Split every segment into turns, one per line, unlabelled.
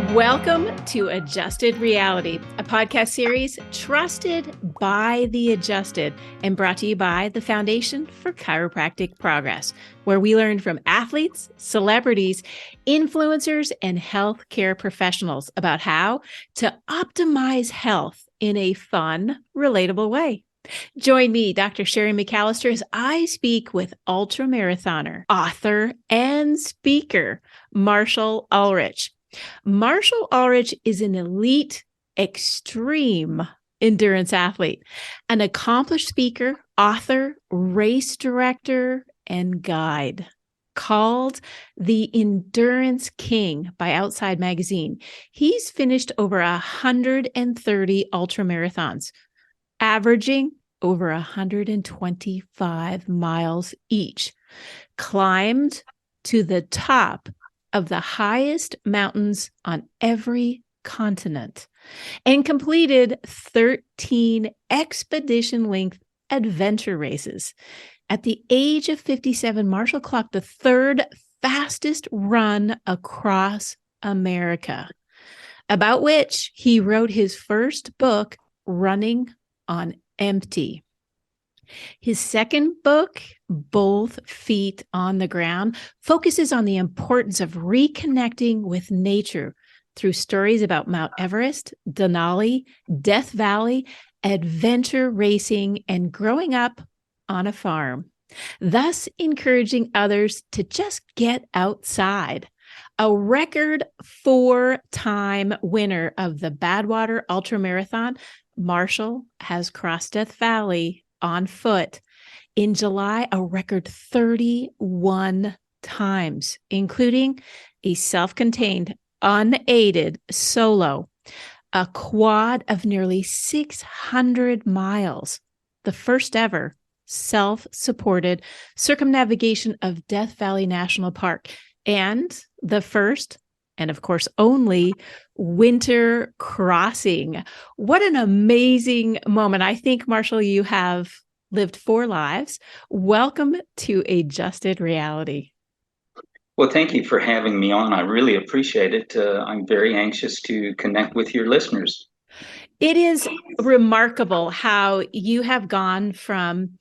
Welcome to Adjusted Reality, a podcast series trusted by the adjusted and brought to you by the Foundation for Chiropractic Progress, where we learn from athletes, celebrities, influencers, and healthcare professionals about how to optimize health in a fun, relatable way. Join me, Dr. Sherry McAllister, as I speak with ultramarathoner, author, and speaker, Marshall Ulrich. Marshall Ulrich is an elite, extreme endurance athlete, an accomplished speaker, author, race director, and guide. Called the Endurance King by Outside Magazine, he's finished over 130 ultramarathons, averaging over 125 miles each, climbed to the top of the highest mountains on every continent, and completed 13 expedition-length adventure races. At the age of 57, Marshall clocked the third fastest run across America, about which he wrote his first book, Running on Empty. His second book, Both Feet on the Ground, focuses on the importance of reconnecting with nature through stories about Mount Everest, Denali, Death Valley, adventure racing, and growing up on a farm, thus encouraging others to just get outside. A record 4-time winner of the Badwater Ultramarathon, Marshall has crossed Death Valley on foot in July a record 31 times, including a self-contained, unaided solo, a quad of nearly 600 miles, the first ever self-supported circumnavigation of Death Valley National Park, and the first, and of course only, winter crossing. What an amazing moment. I think, Marshall, you have lived 4 lives. Welcome to Adjusted Reality.
Well, thank you for having me on. I really appreciate it. I'm very anxious to connect with your listeners.
It is remarkable how you have gone from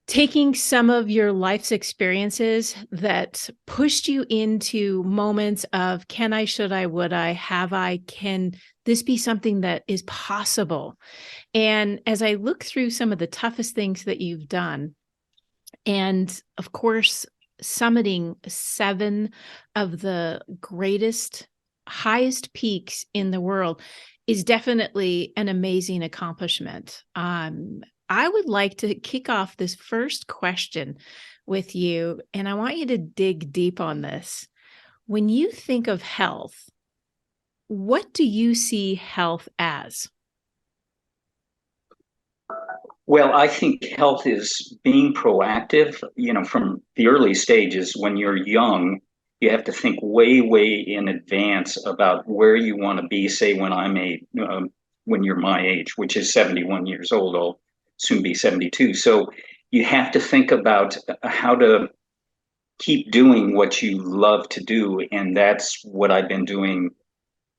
taking some of your life's experiences that pushed you into moments of can I, should I, would I, have I, can this be something that is possible? And as I look through some of the toughest things that you've done, and of course, summiting 7 of the greatest, highest peaks in the world is definitely an amazing accomplishment. I would like to kick off this first question with you, and I want you to dig deep on this. When you think of health, what do you see health as?
Well, I think health is being proactive. From the early stages, when you're young, you have to think way, way in advance about where you want to be. Say, when you're my age, which is 71 years old, I'll soon be 72. So you have to think about how to keep doing what you love to do. And that's what I've been doing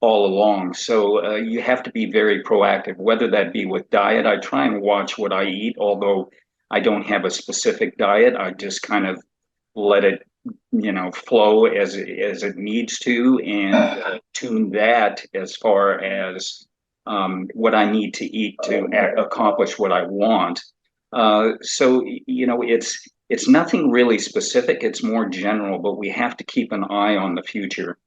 all along. So you have to be very proactive, whether that be with diet. I try and watch what I eat, although I don't have a specific diet. I just kind of let it, flow as it needs to, and tune that as far as what I need to eat to accomplish what I want. So it's nothing really specific. It's more general, but we have to keep an eye on the future.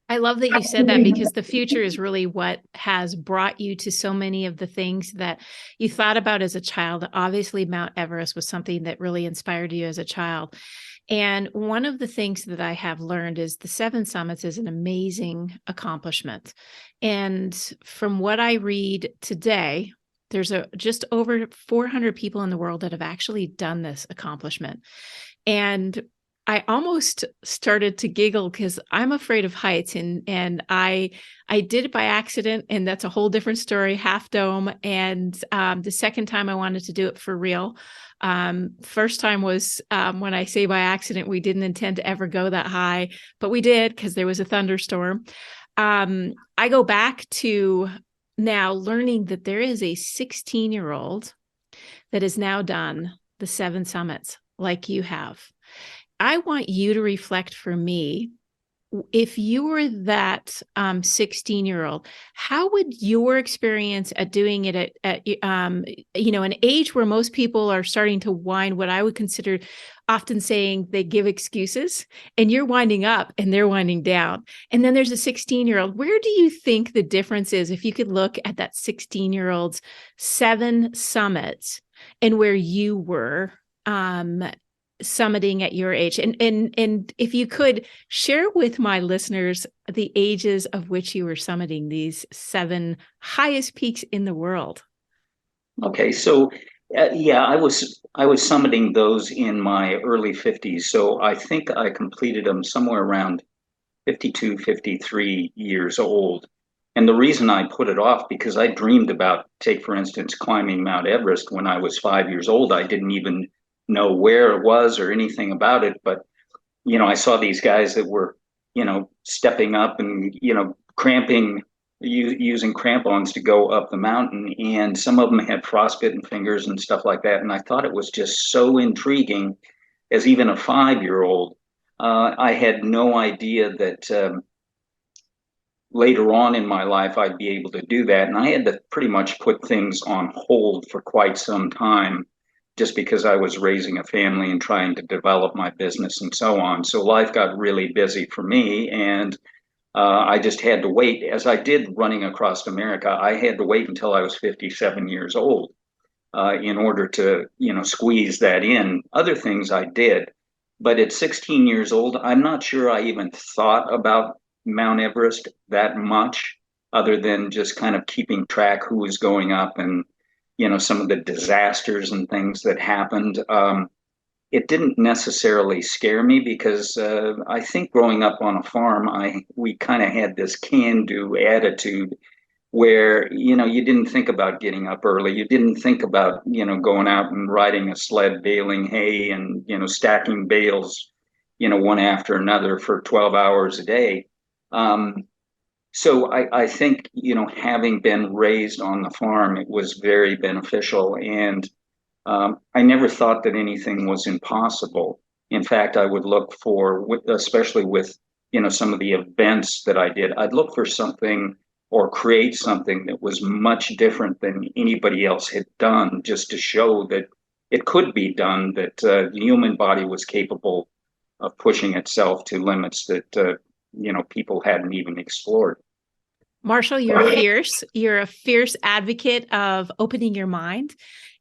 I love that you said that, because the future is really what has brought you to so many of the things that you thought about as a child. Obviously, Mount Everest was something that really inspired you as a child. And one of the things that I have learned is the 7 summits is an amazing accomplishment. And from what I read today, there's just over 400 people in the world that have actually done this accomplishment. And I almost started to giggle because I'm afraid of heights, and I did it by accident, and that's a whole different story, Half Dome. And the second time I wanted to do it for real. First time was when I say by accident, we didn't intend to ever go that high, but we did because there was a thunderstorm. I go back to now learning that there is a 16-year-old that has now done the 7 summits like you have. I want you to reflect for me, if you were that 16-year-old, how would your experience at doing it at an age where most people are starting to wind, what I would consider, often saying they give excuses, and you're winding up and they're winding down. And then there's a 16-year-old. Where do you think the difference is if you could look at that 16-year-old's 7 summits and where you were summiting at your age? And if you could share with my listeners the ages of which you were summiting these 7 highest peaks in the world.
Okay, so yeah, I was summiting those in my early 50s. So I think I completed them somewhere around 52, 53 years old. And the reason I put it off, because I dreamed about, take for instance, climbing Mount Everest when I was 5 years old. I didn't even know where it was or anything about it. But, I saw these guys that were, stepping up and, cramping, using crampons to go up the mountain. And some of them had frostbitten fingers and stuff like that. And I thought it was just so intriguing as even a 5-year-old. I had no idea that later on in my life I'd be able to do that. And I had to pretty much put things on hold for quite some time just because I was raising a family and trying to develop my business and so on. So life got really busy for me, and I just had to wait. As I did running across America, I had to wait until I was 57 years old in order to, squeeze that in. Other things I did, but at 16 years old, I'm not sure I even thought about Mount Everest that much, other than just kind of keeping track who was going up and, some of the disasters and things that happened. It didn't necessarily scare me because I think growing up on a farm, we kind of had this can-do attitude where, you didn't think about getting up early. You didn't think about, going out and riding a sled, baling hay and, stacking bales, one after another for 12 hours a day. So I think, having been raised on the farm, it was very beneficial. And I never thought that anything was impossible. In fact, I would look for, especially with, some of the events that I did, I'd look for something or create something that was much different than anybody else had done, just to show that it could be done, that the human body was capable of pushing itself to limits that people hadn't even explored.
Marshall, you're fierce. You're a fierce advocate of opening your mind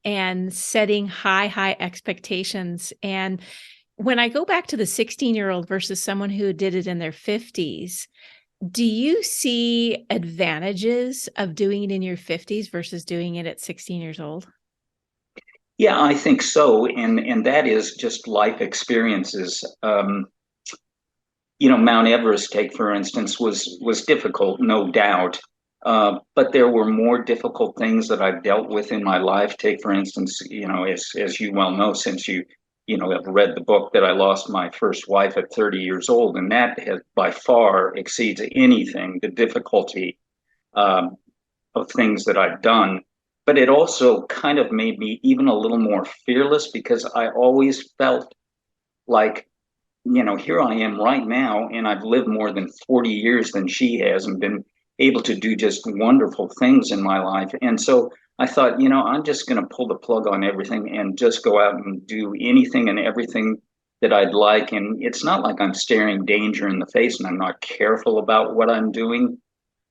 and setting high expectations. And when I go back to the 16-year-old versus someone who did it in their 50s, do you see advantages of doing it in your 50s versus doing it at 16 years old?
Yeah, I think so. And that is just life experiences. Mount Everest, take for instance, was difficult, no doubt. But there were more difficult things that I've dealt with in my life. Take for instance, as you well know, since you have read the book, that I lost my first wife at 30 years old, and that has by far exceeds anything, the difficulty of things that I've done. But it also kind of made me even a little more fearless, because I always felt like, here I am right now, and I've lived more than 40 years than she has and been able to do just wonderful things in my life. And so I thought, I'm just going to pull the plug on everything and just go out and do anything and everything that I'd like. And it's not like I'm staring danger in the face and I'm not careful about what I'm doing,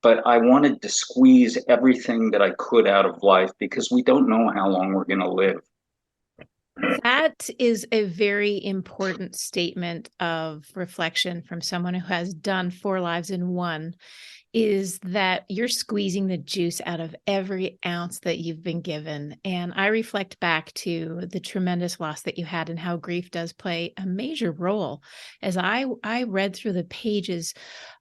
but I wanted to squeeze everything that I could out of life, because we don't know how long we're going to live.
That is a very important statement of reflection from someone who has done 4 lives in one, is that you're squeezing the juice out of every ounce that you've been given. And I reflect back to the tremendous loss that you had and how grief does play a major role. As I read through the pages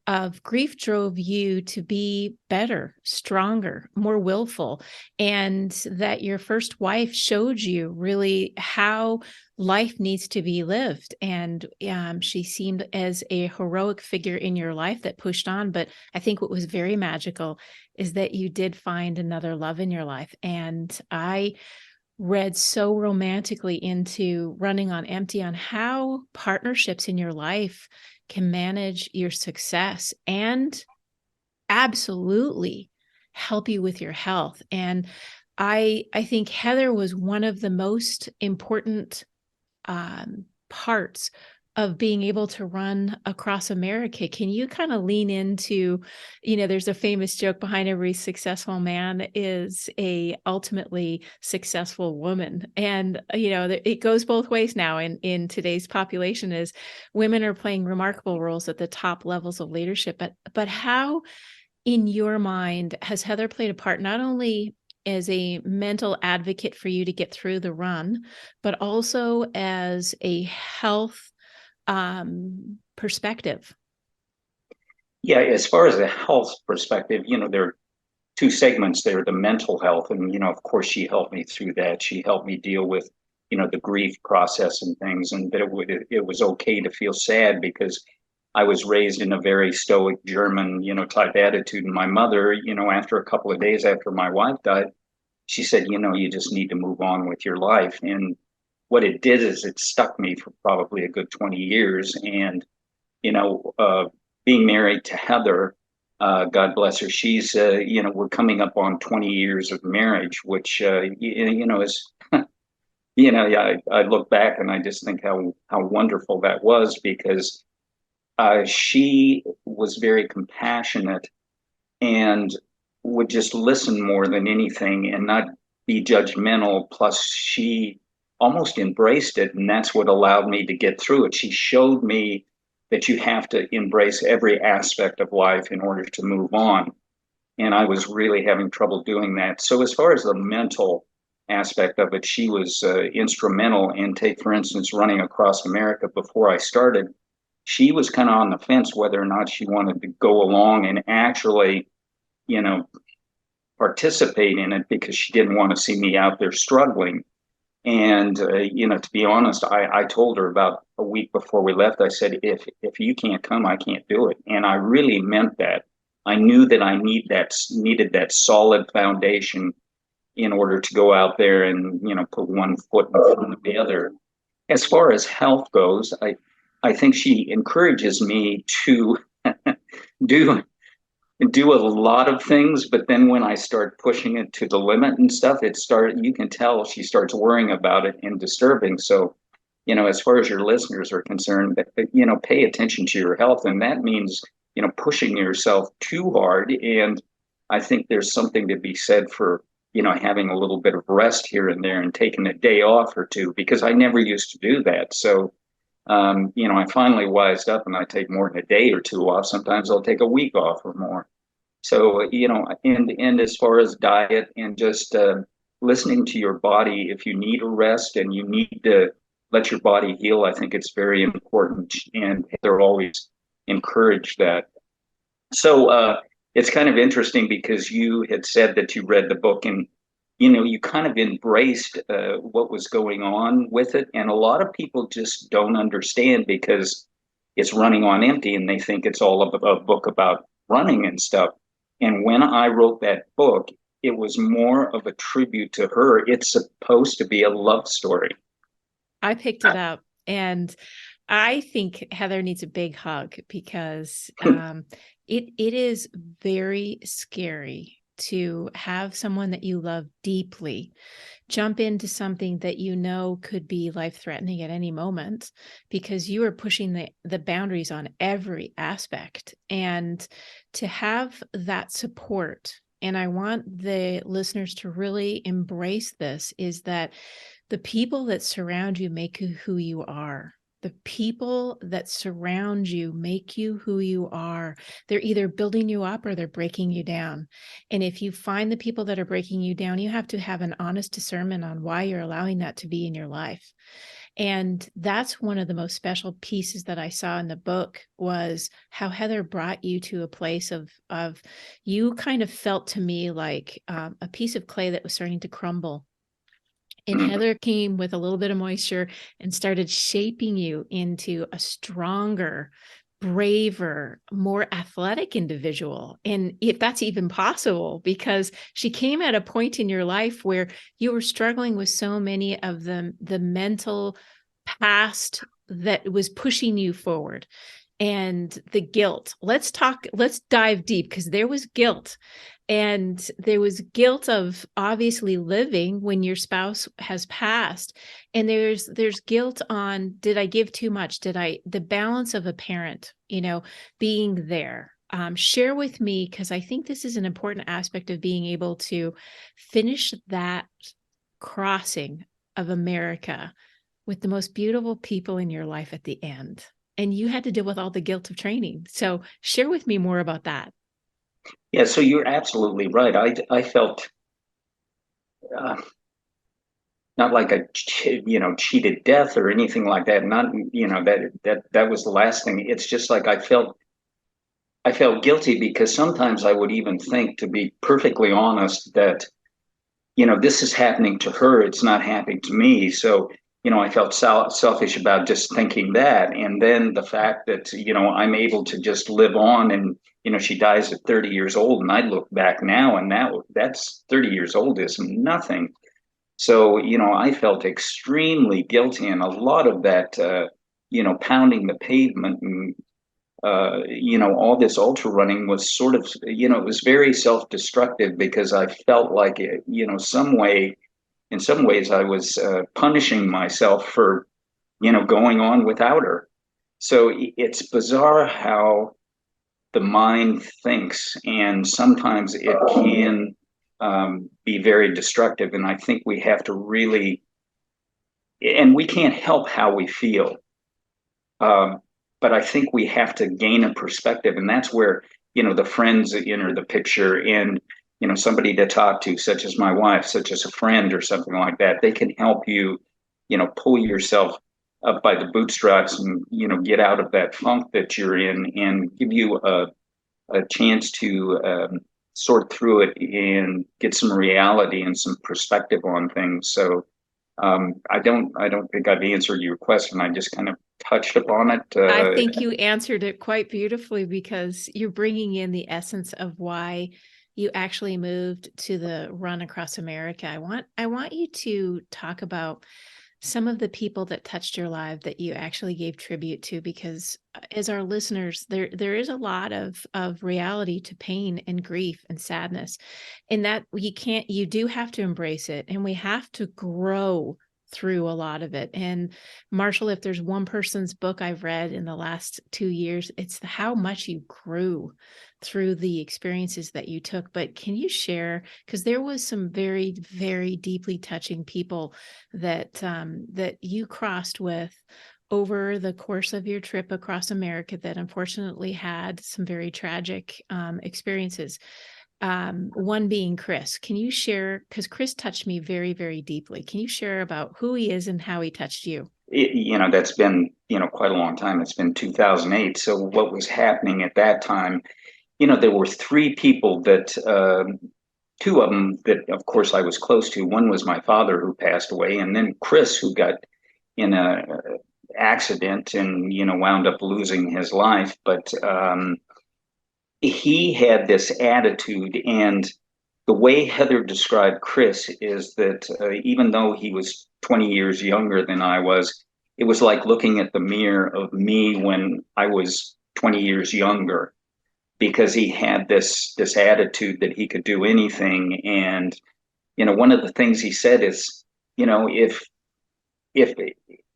of grief drove you to be better, stronger, more willful, and that your first wife showed you really how life needs to be lived. And she seemed as a heroic figure in your life that pushed on. But I think what was very magical is that you did find another love in your life. And I read so romantically into Running on Empty on how partnerships in your life can manage your success and absolutely help you with your health. And I think Heather was one of the most important parts of being able to run across America. Can you kind of lean into, there's a famous joke behind every successful man is a ultimately successful woman. And, it goes both ways now in today's population is women are playing remarkable roles at the top levels of leadership. But how, in your mind, has Heather played a part not only as a mental advocate for you to get through the run, but also as a health perspective?
Yeah, as far as the health perspective, there are two segments there, the mental health. And, of course, she helped me through that. She helped me deal with, the grief process and things. And that it was okay to feel sad because I was raised in a very stoic German, type attitude. And my mother, after a couple of days after my wife died, she said, you just need to move on with your life. And what it did is it stuck me for probably a good 20 years. And, you know, uh, being married to Heather, God bless her, she's, we're coming up on 20 years of marriage, which, is, yeah, I look back and I just think how wonderful that was because she was very compassionate and would just listen more than anything and not be judgmental. Plus, she almost embraced it, and that's what allowed me to get through it. She showed me that you have to embrace every aspect of life in order to move on. And I was really having trouble doing that. So, as far as the mental aspect of it, she was instrumental. And take, for instance, running across America before I started, she was kind of on the fence whether or not she wanted to go along and actually, you know, participate in it because she didn't want to see me out there struggling. And to be honest, I told her about a week before we left. I said, if you can't come, I can't do it, and I really meant that. I knew that I needed that solid foundation in order to go out there and put one foot in front of the other. As far as health goes, I think she encourages me to do do a lot of things, but then when I start pushing it to the limit and stuff, you can tell she starts worrying about it and disturbing. So, as far as your listeners are concerned, pay attention to your health. And that means, pushing yourself too hard. And I think there's something to be said for, having a little bit of rest here and there and taking a day off or two, because I never used to do that. So, I finally wised up and I take more than a day or two off. Sometimes I'll take a week off or more. So, and as far as diet and just listening to your body, if you need a rest and you need to let your body heal, I think it's very important. And they're always encourage that. So it's kind of interesting because you had said that you read the book and you kind of embraced what was going on with it. And a lot of people just don't understand because it's running on empty and they think it's all a book about running and stuff. And when I wrote that book, it was more of a tribute to her. It's supposed to be a love story.
I picked it up and I think Heather needs a big hug because it is very scary to have someone that you love deeply jump into something that could be life-threatening at any moment because you are pushing the boundaries on every aspect. And to have that support, and I want the listeners to really embrace this, is that the people that surround you make you who you are. The people that surround you make you who you are. They're either building you up or they're breaking you down. And if you find the people that are breaking you down, you have to have an honest discernment on why you're allowing that to be in your life. And that's one of the most special pieces that I saw in the book was how Heather brought you to a place of you kind of felt to me like a piece of clay that was starting to crumble. And Heather came with a little bit of moisture and started shaping you into a stronger, braver, more athletic individual. And if that's even possible, because she came at a point in your life where you were struggling with so many of the mental past that was pushing you forward, and the guilt. Let's dive deep, because there was guilt. And there was guilt of obviously living when your spouse has passed. And there's guilt on, did I give too much? The balance of a parent, being there. Share with me, because I think this is an important aspect of being able to finish that crossing of America with the most beautiful people in your life at the end. And you had to deal with all the guilt of training. So share with me more about that.
Yeah, so you're absolutely right. I felt uh, not like a cheated death or anything like that. Not that was the last thing. It's just like I felt guilty because sometimes I would even think, to be perfectly honest, that this is happening to her. It's not happening to me. So I felt selfish about just thinking that, and then the fact that I'm able to just live on, and she dies at 30 years old, and I look back now, and that's 30 years old is nothing. So I felt extremely guilty, and a lot of that, pounding the pavement and all this ultra running was sort of, it was very self-destructive, because I felt like in some ways I was punishing myself for going on without her. So it's bizarre how the mind thinks, and sometimes it can be very destructive. And I think we have to really, and we can't help how we feel, um, but I think we have to gain a perspective, and that's where the friends enter the picture, and somebody to talk to, such as my wife, such as a friend or something like that. They can help you, pull yourself up by the bootstraps, and get out of that funk that you're in, and give you a chance to sort through it and get some reality and some perspective on things. So I don't think I've answered your question. I just kind of touched upon it.
I think you answered it quite beautifully, because you're bringing in the essence of why you actually moved to the run across America. I want you to talk about some of the people that touched your life that you actually gave tribute to, because as our listeners, there is a lot of reality to pain and grief and sadness, and that you do have to embrace it, and we have to grow through a lot of it. And Marshall, if there's one person's book I've read in the last 2 years, it's how much you grew through the experiences that you took. But can you share, because there was some very, very deeply touching people that you crossed with over the course of your trip across America, that unfortunately had some very tragic experiences. One being Chris. Can you share, because Chris touched me very, very deeply. Can you share about who he is and how he touched you?
That's been, quite a long time. It's been 2008. So what was happening at that time, there were three people that, two of them that, of course, I was close to. One was my father, who passed away, and then Chris, who got in a accident and, wound up losing his life. But he had this attitude, and the way Heather described Chris is that even though he was 20 years younger than I was, it was like looking at the mirror of me when I was 20 years younger, because he had this attitude that he could do anything. And one of the things he said is, if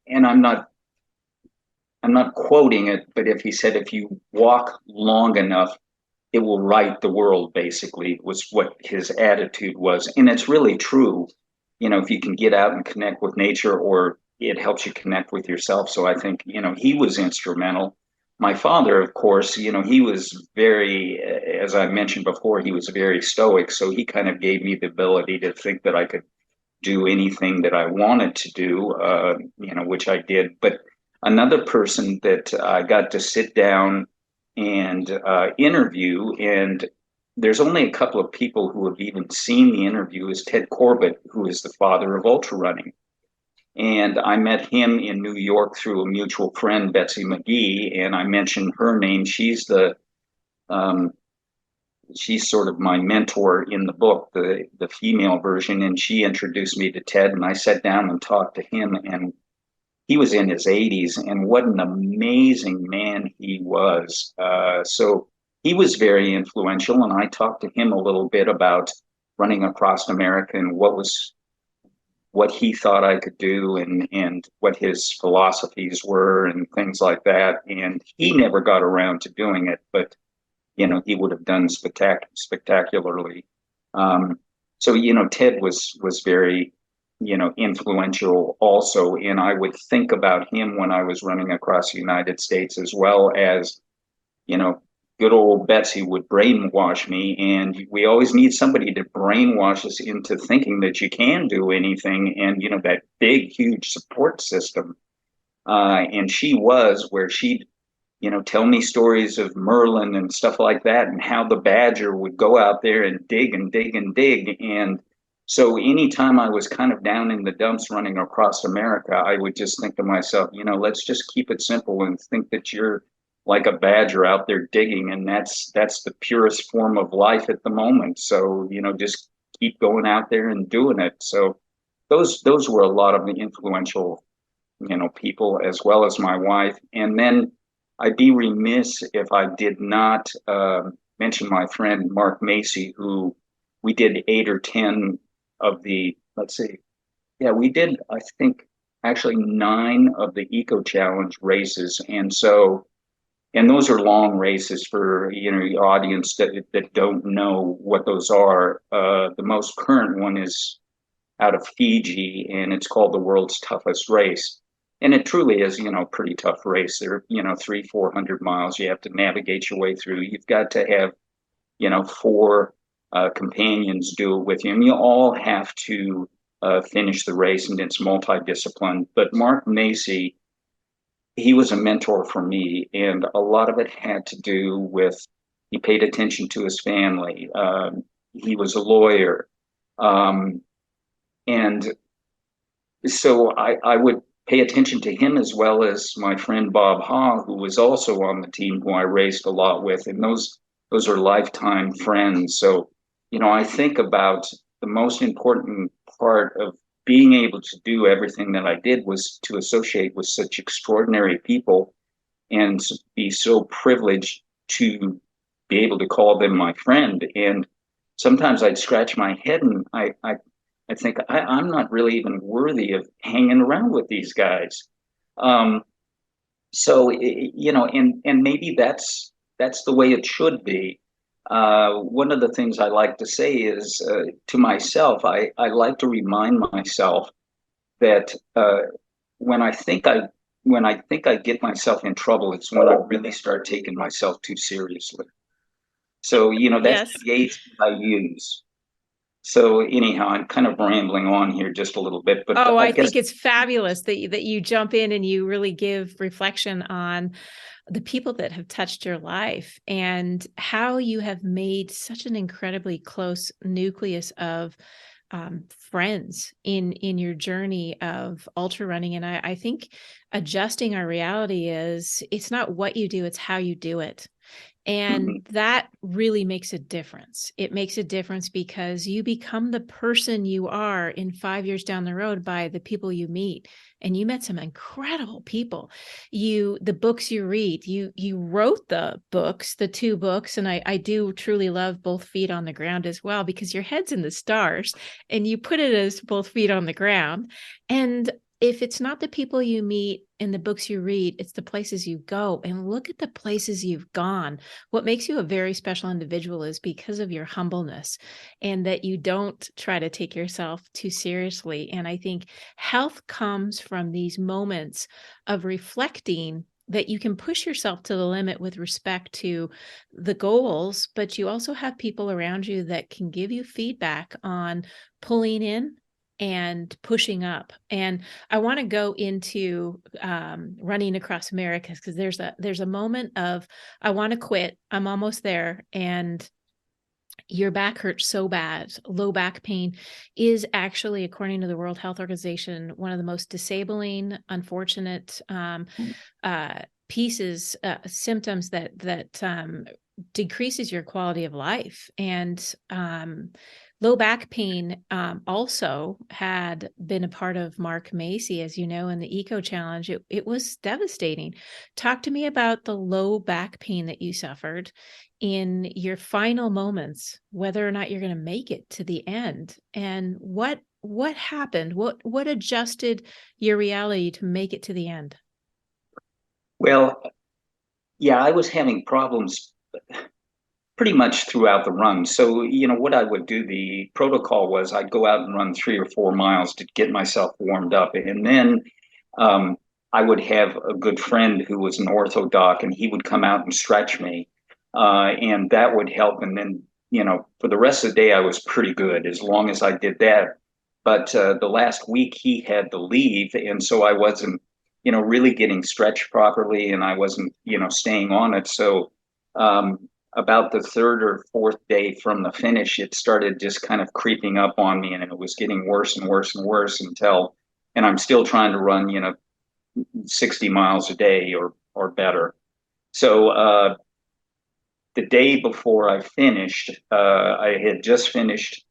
and I'm not quoting it, but if he said, if you walk long enough, it will right the world, basically, was what his attitude was. And it's really true. If you can get out and connect with nature, or it helps you connect with yourself. So I think, he was instrumental. My father, of course, he was very, as I mentioned before, he was very stoic. So he kind of gave me the ability to think that I could do anything that I wanted to do, which I did. But another person that I got to sit down and interview, and there's only a couple of people who have even seen the interview. Is Ted Corbett, who is the father of ultra running. And I met him in New York through a mutual friend, Betsy McGee, and I mentioned her name. Um, she's sort of my mentor in the book, the female version, and she introduced me to Ted, and I sat down and talked to him, and he was in his 80s, and what an amazing man he was. So he was very influential, and I talked to him a little bit about running across America and what he thought I could do, and what his philosophies were and things like that. And he never got around to doing it, but he would have done spectacularly. Um, so Ted was very influential also, and I would think about him when I was running across the United States, as well as you know good old Betsy would brainwash me, and we always need somebody to brainwash us into thinking that you can do anything, and that big huge support system. And she was where she'd tell me stories of Merlin and stuff like that, and how the badger would go out there and dig and dig and dig. And so anytime I was kind of down in the dumps running across America, I would just think to myself, let's just keep it simple and think that you're like a badger out there digging, and that's the purest form of life at the moment. So, just keep going out there and doing it. So those were a lot of the influential, people, as well as my wife. And then I'd be remiss if I did not mention my friend Mark Macy, who we did 8 or 10 of the, let's see, yeah, we did, I think, actually 9 of the Eco Challenge races. And those are long races for, the audience that don't know what those are. The most current one is out of Fiji, and it's called the world's toughest race. And it truly is, pretty tough race. There, 300-400 miles you have to navigate your way through. You've got to have, 4 companions do it with you, and you all have to finish the race, and it's multidisciplined. But Mark Macy, he was a mentor for me, and a lot of it had to do with he paid attention to his family. He was a lawyer. And so I would pay attention to him, as well as my friend Bob Ha, who was also on the team, who I raced a lot with, and those are lifetime friends. So, I think about the most important part of being able to do everything that I did was to associate with such extraordinary people, and be so privileged to be able to call them my friend. And sometimes I'd scratch my head, and I think I'm not really even worthy of hanging around with these guys. Um, so and maybe that's the way it should be. One of the things I like to say is, to myself, I like to remind myself that when I think I when I think I get myself in trouble, it's when I really start taking myself too seriously. So that's
Yes.
the gauge I use. So anyhow, I'm kind of rambling on here just a little bit, but
Oh,
I
I
guess.
think it's fabulous that you jump in and you really give reflection on the people that have touched your life and how you have made such an incredibly close nucleus of friends in your journey of ultra running. And I think adjusting our reality is it's not what you do, it's how you do it. And
Mhm.
that really makes a difference. It makes a difference because you become the person you are in 5 years down the road by the people you meet. And you met some incredible people. The books you read, you wrote the books, the 2 books. And I do truly love Both Feet on the Ground as well, because your head's in the stars and you put it as both feet on the ground. And if it's not the people you meet and the books you read, it's the places you go. And look at the places you've gone. What makes you a very special individual is because of your humbleness, and that you don't try to take yourself too seriously. And I think health comes from these moments of reflecting that you can push yourself to the limit with respect to the goals, but you also have people around you that can give you feedback on pulling in and pushing up. And I want to go into running across America, because there's a moment of I want to quit. I'm almost there, and your back hurts so bad. Low back pain is actually, according to the World Health Organization, one of the most disabling, unfortunate symptoms that decreases your quality of life. And low back pain also had been a part of Mark Macy, as you know, in the Eco Challenge. It was devastating. Talk to me about the low back pain that you suffered in your final moments, whether or not you're going to make it to the end, and what happened, what adjusted your reality to make it to the end.
Well, yeah, I was having problems pretty much throughout the run. So, what I would do, the protocol was I'd go out and run 3 or 4 miles to get myself warmed up. And then um, I would have a good friend who was an ortho doc, and he would come out and stretch me. And that would help. And then, for the rest of the day, I was pretty good as long as I did that. But the last week, he had to leave. And so I wasn't, really getting stretched properly, and I wasn't, staying on it. So, about the third or fourth day from the finish, it started just kind of creeping up on me, and it was getting worse and worse and worse and I'm still trying to run, 60 miles a day or better. So the day before I finished, I had just finished,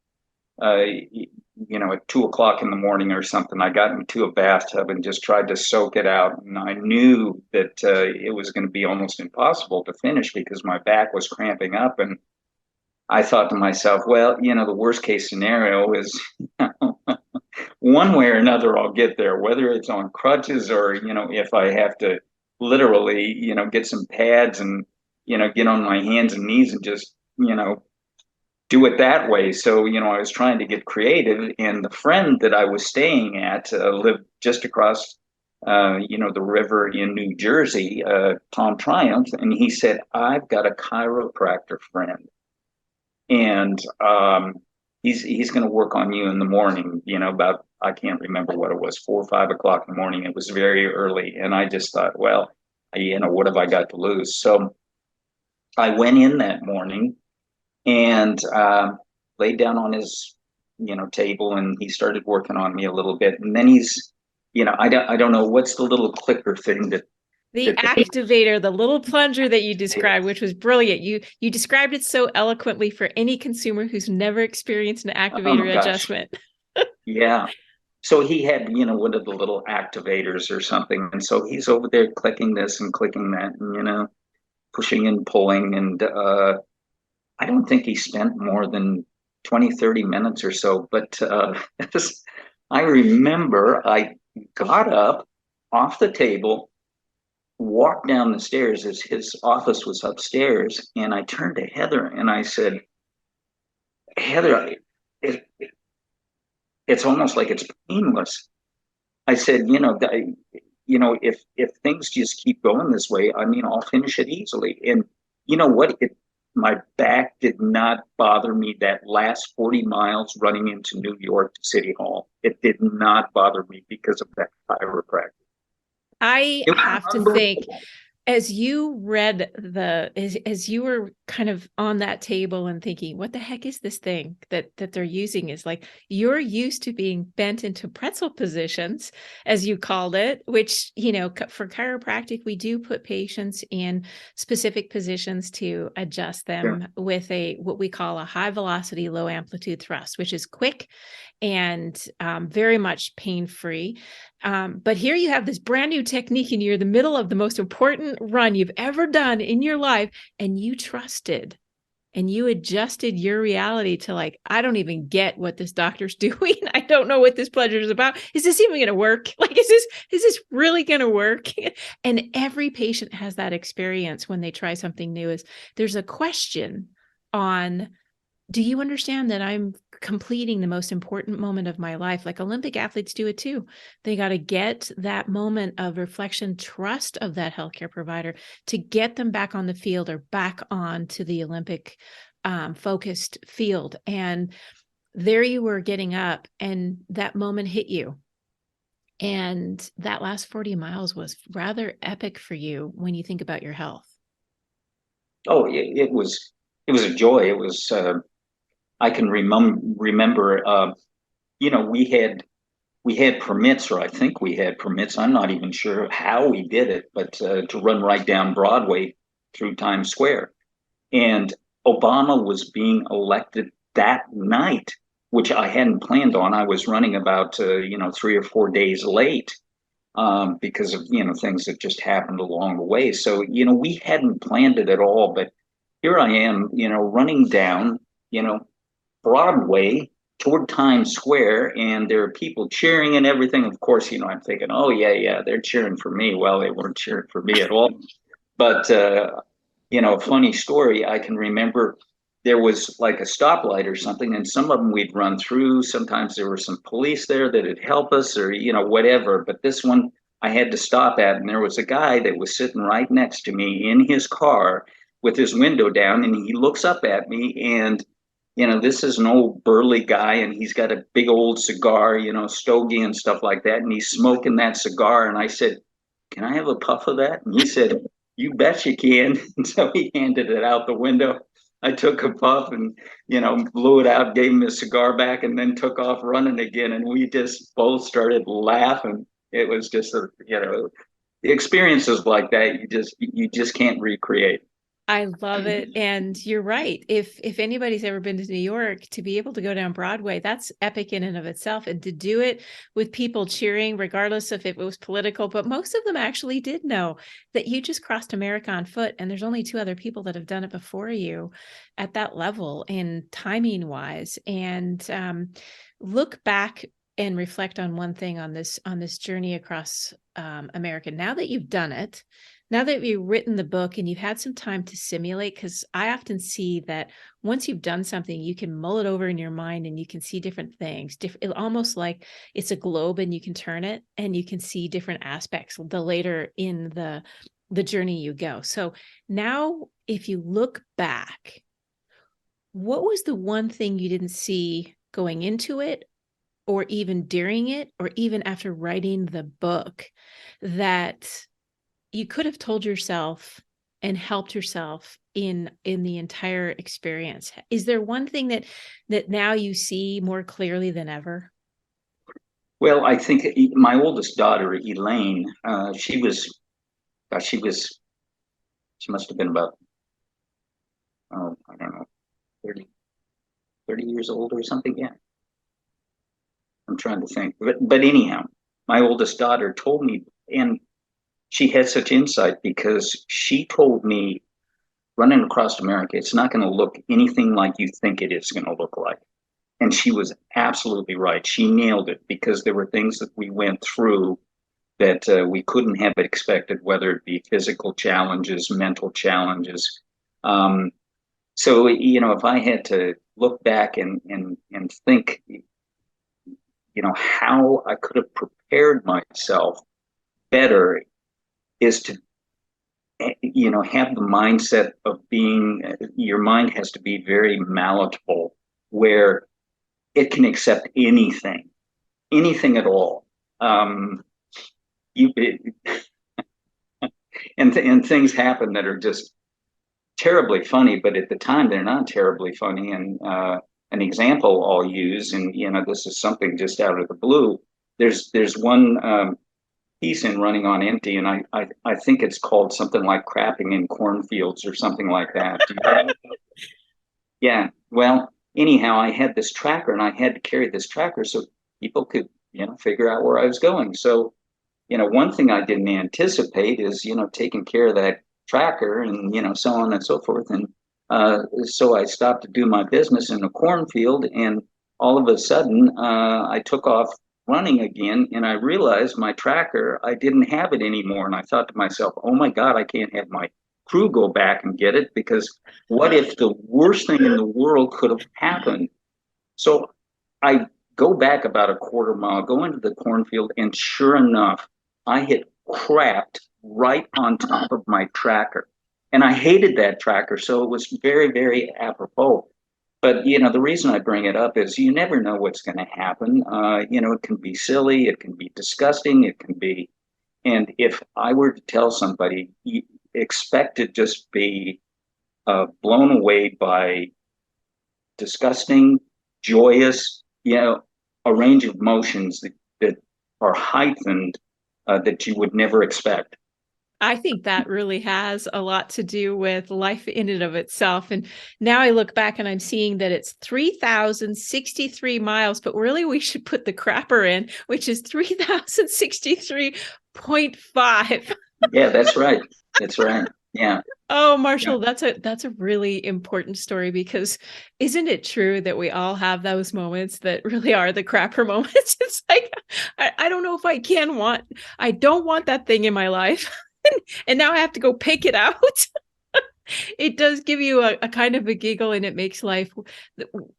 at 2 o'clock in the morning or something. I got into a bathtub and just tried to soak it out. And I knew that it was going to be almost impossible to finish because my back was cramping up. And I thought to myself, well, the worst case scenario is one way or another, I'll get there, whether it's on crutches or, if I have to literally, get some pads and, get on my hands and knees and just, do it that way. So, I was trying to get creative, and the friend that I was staying at lived just across, the river in New Jersey, Tom Triumph, and he said, I've got a chiropractor friend, and he's going to work on you in the morning, about, I can't remember what it was, 4 or 5 o'clock in the morning. It was very early. And I just thought, well, what have I got to lose? So I went in that morning and laid down on his, table, and he started working on me a little bit. And then he's, I don't know what's the little clicker thing
the activator, the little plunger that you described, which was brilliant. You described it so eloquently for any consumer who's never experienced an activator adjustment.
Yeah. So he had, one of the little activators or something. And so he's over there clicking this and clicking that and, pushing and pulling. And I don't think he spent more than 20, 30 minutes or so. But I remember I got up off the table, walked down the stairs as his office was upstairs. And I turned to Heather and I said, Heather, it's almost like it's painless. I said, if things just keep going this way, I mean, I'll finish it easily. And you know what? My back did not bother me that last 40 miles running into New York City Hall. It did not bother me because of that chiropractor.
I have to think, as you read as you were kind of on that table and thinking, what the heck is this thing that they're using? Is like, you're used to being bent into pretzel positions, as you called it, which, for chiropractic, we do put patients in specific positions to adjust them with what we call a high velocity, low amplitude thrust, which is quick and very much pain-free. But here you have this brand new technique, and you're in the middle of the most important run you've ever done in your life, and you trusted and you adjusted your reality to, like, I don't even get what this doctor's doing. I don't know what this pleasure is about. Is this even going to work? Like, is this really going to work? And every patient has that experience when they try something new. Is there's a question on, do you understand that I'm completing the most important moment of my life? Like Olympic athletes do it too. They got to get that moment of reflection, trust of that healthcare provider to get them back on the field or back on to the Olympic focused field. And there you were getting up, and that moment hit you. And that last 40 miles was rather epic for you when you think about your health.
Oh, it was a joy. It was I can remember, we had permits, or I think we had permits. I'm not even sure how we did it, but to run right down Broadway through Times Square. And Obama was being elected that night, which I hadn't planned on. I was running about 3 or 4 days late because of things that just happened along the way. So we hadn't planned it at all. But here I am, running down, Broadway toward Times Square, and there are people cheering and everything. Of course, I'm thinking, oh yeah, they're cheering for me. Well, they weren't cheering for me at all. But funny story. I can remember there was like a stoplight or something, and some of them we'd run through. Sometimes there were some police there that would help us, or whatever. But this one I had to stop at, and there was a guy that was sitting right next to me in his car with his window down, and he looks up at me, and this is an old burly guy, and he's got a big old cigar, stogie and stuff like that, and he's smoking that cigar. And I said, "Can I have a puff of that?" And he said, "You bet you can." And so he handed it out the window. I took a puff and, blew it out, gave him his cigar back, and then took off running again. And we just both started laughing. It was just experiences like that you just can't recreate.
I love it. And you're right. If anybody's ever been to New York, to be able to go down Broadway, that's epic in and of itself. And to do it with people cheering, regardless if it was political, but most of them actually did know that you just crossed America on foot. And there's only 2 other people that have done it before you at that level and timing wise. And look back and reflect on one thing on this journey across America. Now that you've done it, now that you've written the book and you've had some time to simulate, because I often see that once you've done something, you can mull it over in your mind and you can see different things, almost like it's a globe and you can turn it and you can see different aspects the later in the journey you go. So now if you look back, what was the one thing you didn't see going into it, or even during it, or even after writing the book, that you could have told yourself and helped yourself in the entire experience? Is there one thing that now you see more clearly than ever?
Well, I think my oldest daughter, Elaine, she must have been about, oh, I don't know, 30 years old or something. Yeah. I'm trying to think. But anyhow, my oldest daughter told me, and she had such insight because she told me running across America, it's not going to look anything like you think it is going to look like. And she was absolutely right. She nailed it because there were things that we went through that we couldn't have expected, whether it be physical challenges, mental challenges. So, if I had to look back and think, how I could have prepared myself better, is to have the mindset of being, your mind has to be very malleable, where it can accept anything at all. You it, and things happen that are just terribly funny, but at the time they're not terribly funny. And an example I'll use, and this is something just out of the blue. There's one piece in Running on Empty, and I think it's called something like Crapping in Cornfields or something like that. Yeah. Well, anyhow, I had this tracker, and I had to carry this tracker so people could figure out where I was going. So one thing I didn't anticipate is taking care of that tracker, and so on and so forth. And so I stopped to do my business in the cornfield, and all of a sudden I took off running again, and I realized my tracker, I didn't have it anymore. And I thought to myself, oh my God, I can't have my crew go back and get it, because what if the worst thing in the world could have happened? So I go back about a quarter mile, go into the cornfield, and sure enough, I had crapped right on top of my tracker. And I hated that tracker, so it was very, very apropos. But the reason I bring it up is you never know what's going to happen. It can be silly, it can be disgusting, it can be. And if I were to tell somebody, expect to just be blown away by disgusting, joyous, a range of emotions that are heightened that you would never expect.
I think that really has a lot to do with life in and of itself. And now I look back and I'm seeing that it's 3,063 miles, but really we should put the crapper in, which is 3,063.5.
Yeah, that's right. That's right. Yeah.
Oh,
Yeah.
Marshall, that's a really important story, because isn't it true that we all have those moments that really are the crapper moments? It's like, I don't know if I don't want that thing in my life. And now I have to go pick it out. It does give you a kind of a giggle, and it makes life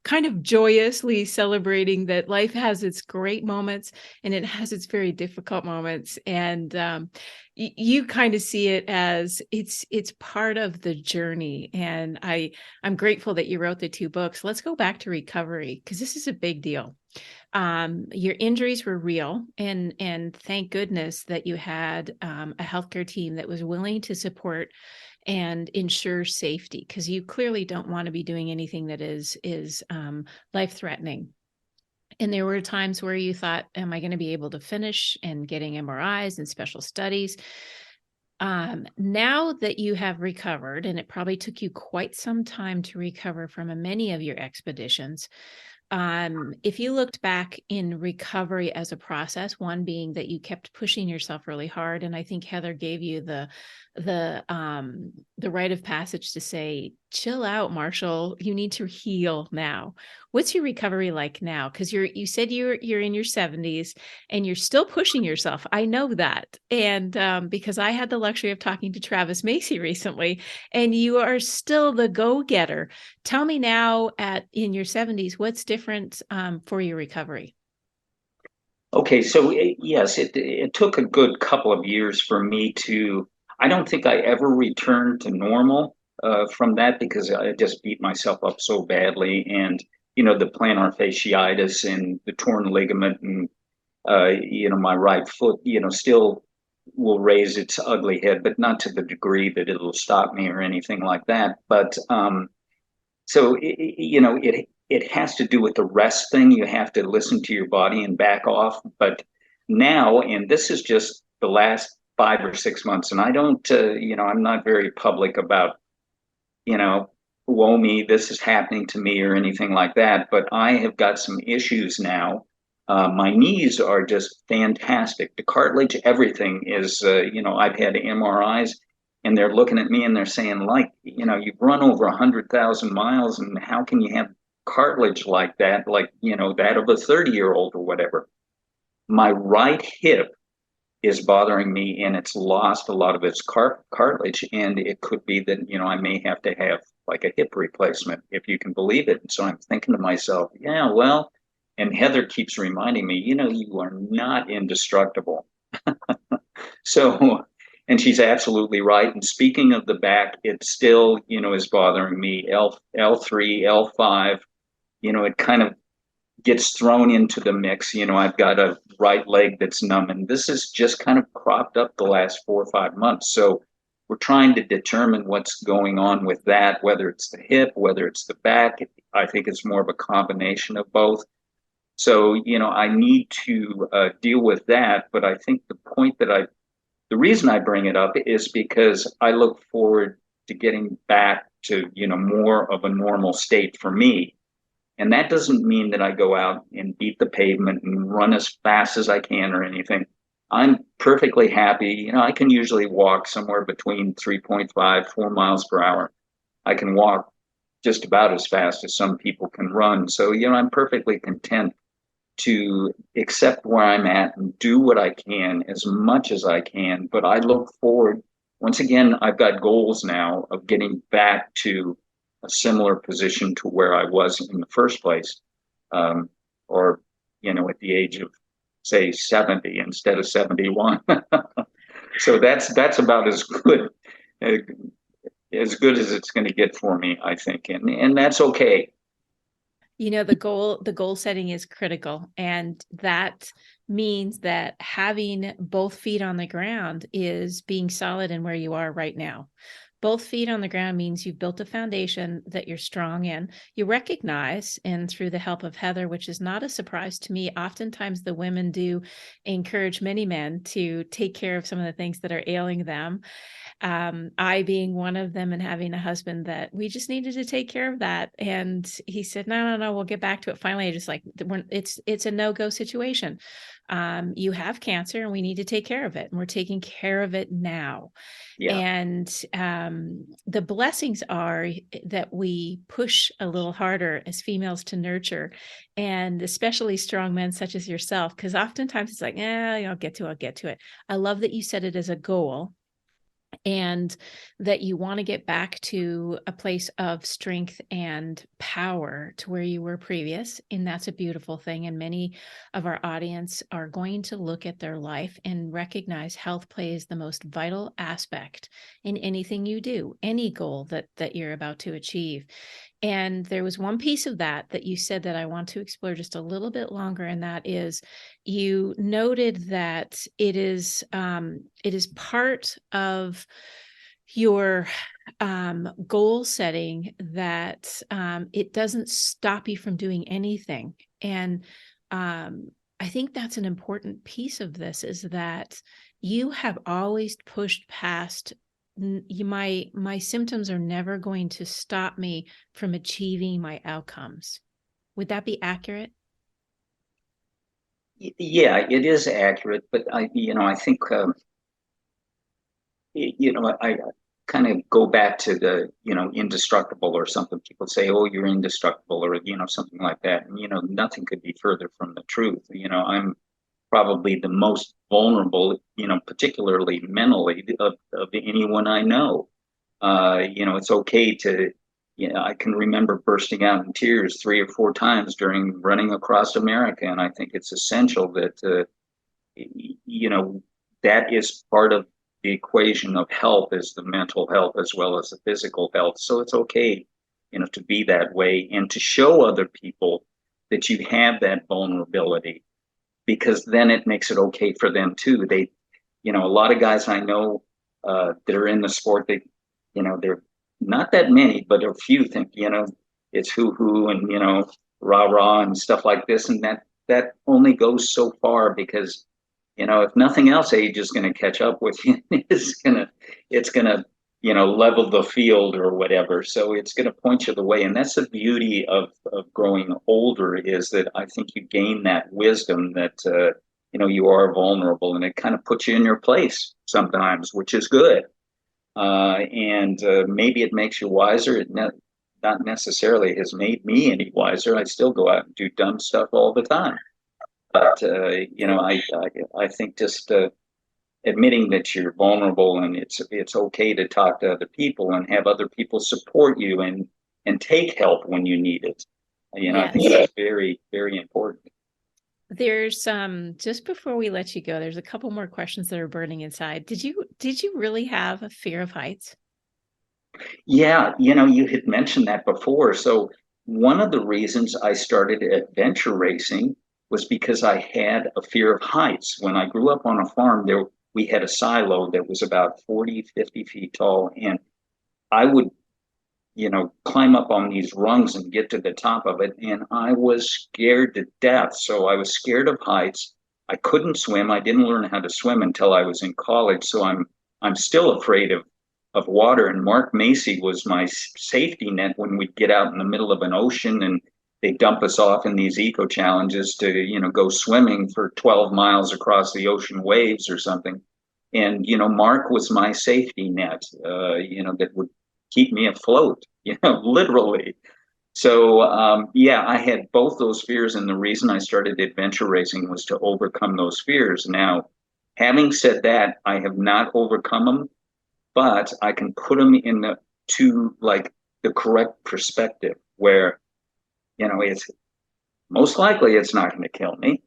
kind of joyously celebrating that life has its great moments and it has its very difficult moments. And you kind of see it as it's part of the journey. And I'm grateful that you wrote the 2 books. Let's go back to recovery, because this is a big deal. Your injuries were real, and thank goodness that you had a healthcare team that was willing to support and ensure safety, because you clearly don't want to be doing anything that is life-threatening. And there were times where you thought, am I going to be able to finish, and getting MRIs and special studies. Now that you have recovered, and it probably took you quite some time to recover from many of your expeditions, if you looked back in recovery as a process, one being that you kept pushing yourself really hard, and I think Heather gave you the rite of passage to say, chill out, Marshall, you need to heal now. What's your recovery like now? Because you said you're in your 70s and you're still pushing yourself. I know that. And because I had the luxury of talking to Travis Macy recently, and you are still the go-getter. Tell me now, in your 70s, what's different for your recovery?
Okay, so yes, it took a good couple of years for me to. I don't think I ever returned to normal from that, because I just beat myself up so badly, and the plantar fasciitis and the torn ligament, and my right foot, still will raise its ugly head, but not to the degree that it'll stop me or anything like that. But so it has to do with the rest thing. You have to listen to your body and back off. But now, and this is just the last 5 or 6 months, and I don't, I'm not very public about, you know, woe me, this is happening to me or anything like that. But I have got some issues now. My knees are just fantastic. The cartilage, everything is, I've had MRIs, and they're looking at me and they're saying, like, you've run over 100,000 miles, and how can you have cartilage like that, like, that of a 30-year-old or whatever? My right hip is bothering me, and it's lost a lot of its cartilage, and it could be that, I may have to have like a hip replacement, if you can believe it. And so I'm thinking to myself, yeah, well, and Heather keeps reminding me, you are not indestructible. So, and she's absolutely right. And speaking of the back, it still, is bothering me. L3, L5, it kind of gets thrown into the mix. I've got a right leg that's numb, and this has just kind of cropped up the last 4 or 5 months. So we're trying to determine what's going on with that, whether it's the hip, whether it's the back. I think it's more of a combination of both. So, I need to deal with that. But I think the reason I bring it up is because I look forward to getting back to, more of a normal state for me. And that doesn't mean that I go out and beat the pavement and run as fast as I can or anything. I'm perfectly happy. I can usually walk somewhere between 3.5, 4 miles per hour. I can walk just about as fast as some people can run. So, I'm perfectly content to accept where I'm at and do what I can as much as I can. But I look forward, once again, I've got goals now of getting back to a similar position to where I was in the first place, or, at the age of, say, 70 instead of 71. So that's about uh, as good as it's going to get for me, I think, and that's okay.
The goal setting is critical, and that means that having both feet on the ground is being solid in where you are right now. Both feet on the ground means you've built a foundation that you're strong in. You recognize, and through the help of Heather, which is not a surprise to me, oftentimes the women do encourage many men to take care of some of the things that are ailing them. I being one of them, and having a husband that we just needed to take care of that. And he said, no, we'll get back to it. Finally, I just like, it's a no-go situation. You have cancer and we need to take care of it. And we're taking care of it now.
Yeah.
And the blessings are that we push a little harder as females to nurture, and especially strong men such as yourself, because oftentimes it's like, I'll get to it. I love that you set it as a goal, and that you want to get back to a place of strength and power to where you were previous. And that's a beautiful thing. And many of our audience are going to look at their life and recognize health plays the most vital aspect in anything you do, any goal that you're about to achieve. And there was one piece of that you said that I want to explore just a little bit longer. And that is, you noted that it is part of your goal setting that it doesn't stop you from doing anything. And I think that's an important piece of this, is that you have always pushed past, my symptoms are never going to stop me from achieving my outcomes. Would that be accurate?
Yeah, it is accurate, but I think I kind of go back to the indestructible or something. People say, "Oh, you're indestructible," or something like that, and nothing could be further from the truth. I'm probably the most vulnerable, particularly mentally, of anyone I know. It's okay to, I can remember bursting out in tears 3 or 4 times during running across America. And I think it's essential that, that is part of the equation of health, is the mental health as well as the physical health. So it's okay, to be that way and to show other people that you have that vulnerability, because then it makes it okay for them too. A lot of guys I know that are in the sport, they're not that many, but a few think, it's hoo-hoo and, rah-rah and stuff like this. And that only goes so far, because, if nothing else, age is going to catch up with you. It's going to, level the field or whatever. So it's going to point you the way. And that's the beauty of growing older, is that I think you gain that wisdom that, you are vulnerable, and it kind of puts you in your place sometimes, which is good. And maybe it makes you wiser. Not necessarily has made me any wiser. I still go out and do dumb stuff all the time. But, I think just admitting that you're vulnerable, and it's okay to talk to other people and have other people support you and take help when you need it. I think that's very, very important.
There's just before we let you go, there's a couple more questions that are burning inside. Did you really have a fear of heights?
Yeah, you had mentioned that before. So one of the reasons I started adventure racing was because I had a fear of heights. When I grew up on a farm, we had a silo that was about 40, 50 feet tall, and I would climb up on these rungs and get to the top of it. And I was scared to death. So I was scared of heights. I couldn't swim. I didn't learn how to swim until I was in college. So I'm still afraid of water. And Mark Macy was my safety net when we'd get out in the middle of an ocean and they dump us off in these eco challenges to, go swimming for 12 miles across the ocean waves or something. And, Mark was my safety net, that would keep me afloat, literally. So, I had both those fears. And the reason I started adventure racing was to overcome those fears. Now, having said that, I have not overcome them, but I can put them in the correct perspective where, it's most likely it's not going to kill me.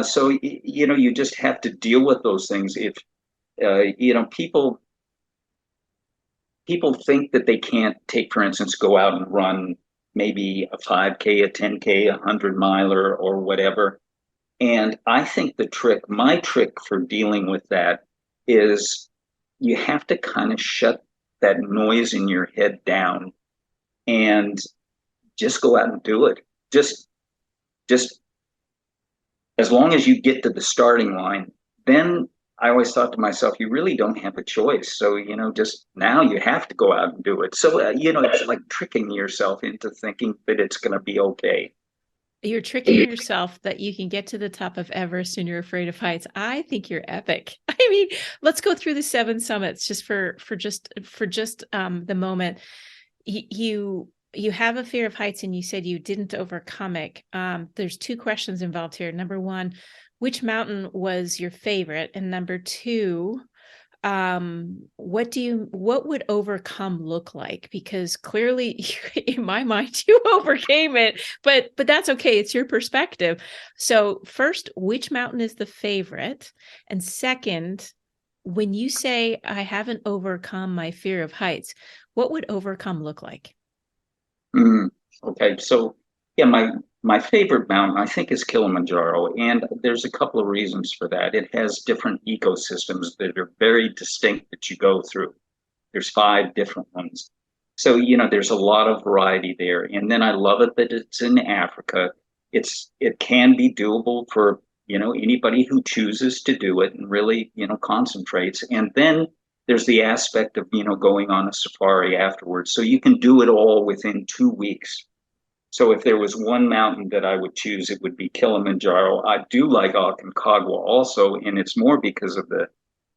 So, you just have to deal with those things. If, people think that they can't for instance, go out and run maybe a 5K, a 10K, 100-miler or whatever. And I think my trick for dealing with that is you have to kind of shut that noise in your head down and just go out and do it. Just as long as you get to the starting line, then I always thought to myself, you really don't have a choice. So, just now you have to go out and do it. So, it's like tricking yourself into thinking that it's going to be okay.
You're tricking yourself that you can get to the top of Everest and you're afraid of heights. I think you're epic. I mean, let's go through the 7 summits just for the moment. You have a fear of heights and you said you didn't overcome it. There's 2 questions involved here. Number 1, which mountain was your favorite? And number 2, what would overcome look like? Because clearly in my mind you overcame it, but that's okay. It's your perspective. So first, which mountain is the favorite? And second, when you say I haven't overcome my fear of heights, what would overcome look like?
Okay, so yeah, my favorite mountain I think is Kilimanjaro, and there's a couple of reasons for that. It has different ecosystems that are very distinct that you go through. There's 5 different ones. So, there's a lot of variety there. And then I love it that it's in Africa. It can be doable for, anybody who chooses to do it and really, concentrates. And then there's the aspect of, going on a safari afterwards. So you can do it all within 2 weeks. So if there was one mountain that I would choose, it would be Kilimanjaro. I do like Aconcagua also, and it's more because of the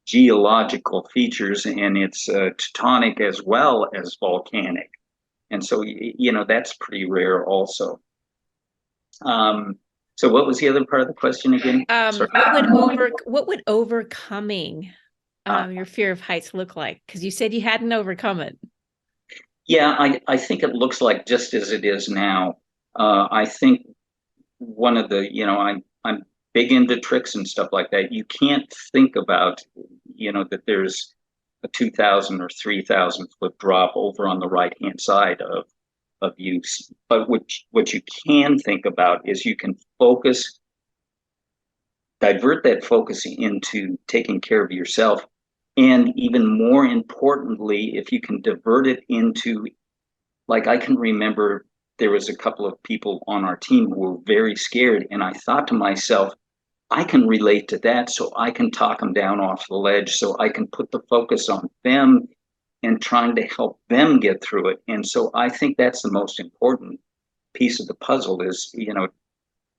geological features, and it's teutonic as well as volcanic. And so, that's pretty rare also. So what was the other part of the question again?
What would overcoming your fear of heights look like? Because you said you hadn't overcome it.
Yeah, I think it looks like just as it is now. I think one of the, I'm big into tricks and stuff like that. You can't think about, that there's a 2,000 or 3,000 foot drop over on the right hand side of you. But what you can think about is you can divert that focus into taking care of yourself. And even more importantly, if you can divert it into, like, I can remember there was a couple of people on our team who were very scared. And I thought to myself, I can relate to that, so I can talk them down off the ledge, so I can put the focus on them and trying to help them get through it. And so I think that's the most important piece of the puzzle is,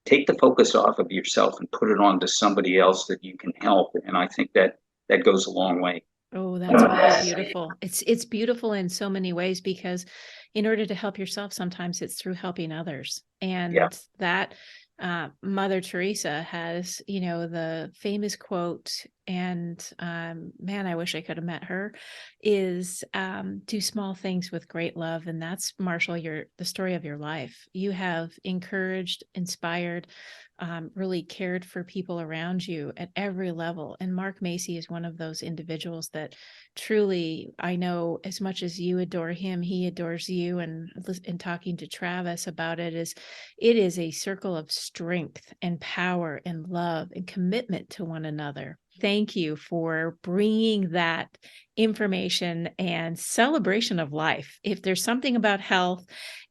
take the focus off of yourself and put it on to somebody else that you can help. And I think that goes a long way.
Oh, that's really beautiful. It's beautiful in so many ways because in order to help yourself, sometimes it's through helping others. And
Yeah.
that Mother Teresa has, the famous quote, and man, I wish I could have met her, is do small things with great love. And that's, Marshall, the story of your life. You have encouraged, inspired, really cared for people around you at every level. And Mark Macy is one of those individuals that truly, I know, as much as you adore him, he adores you. And in talking to Travis about it is a circle of strength and power and love and commitment to one another. Thank you for bringing that information and celebration of life. If there's something about health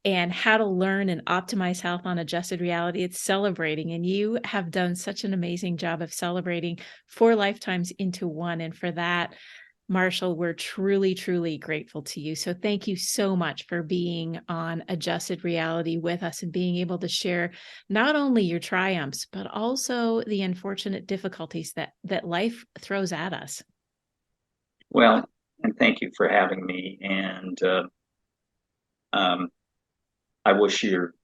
and how to learn and optimize health on adjusted reality, it's celebrating. And you have done such an amazing job of celebrating 4 lifetimes into one. And for that, Marshall, we're truly, truly grateful to you. So thank you so much for being on Adjusted Reality with us and being able to share not only your triumphs, but also the unfortunate difficulties that life throws at us.
Well, and thank you for having me. And I wish your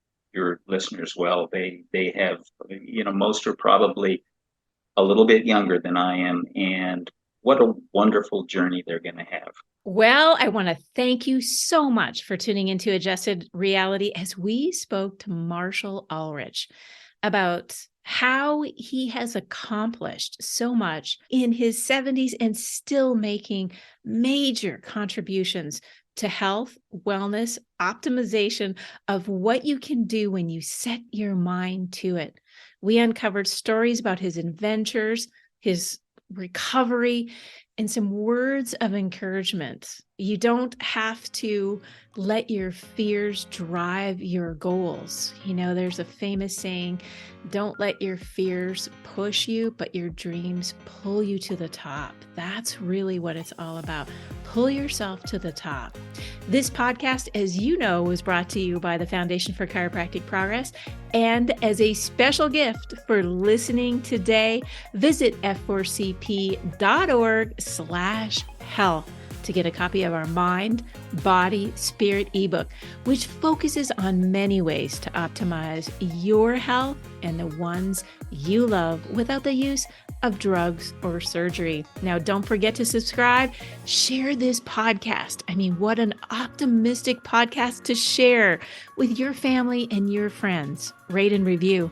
listeners well. They have, most are probably a little bit younger than I am, and what a wonderful journey they're going to have.
Well, I want to thank you so much for tuning into Adjusted Reality as we spoke to Marshall Ulrich about how he has accomplished so much in his 70s and still making major contributions to health, wellness, optimization of what you can do when you set your mind to it. We uncovered stories about his adventures, his recovery, and some words of encouragement. You don't have to let your fears drive your goals. There's a famous saying, don't let your fears push you, but your dreams pull you to the top. That's really what it's all about. Pull yourself to the top. This podcast, as you know, was brought to you by the Foundation for Chiropractic Progress. And as a special gift for listening today, visit f4cp.org/health to get a copy of our Mind, Body, Spirit ebook, which focuses on many ways to optimize your health and the ones you love without the use of drugs or surgery. Now, don't forget to subscribe, share this podcast. What an optimistic podcast to share with your family and your friends. Rate and review.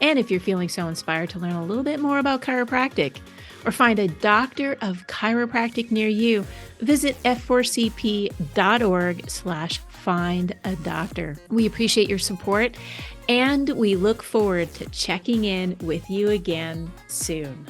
And if you're feeling so inspired to learn a little bit more about chiropractic or find a doctor of chiropractic near you, visit f4cp.org/find-a-doctor. We appreciate your support, and we look forward to checking in with you again soon.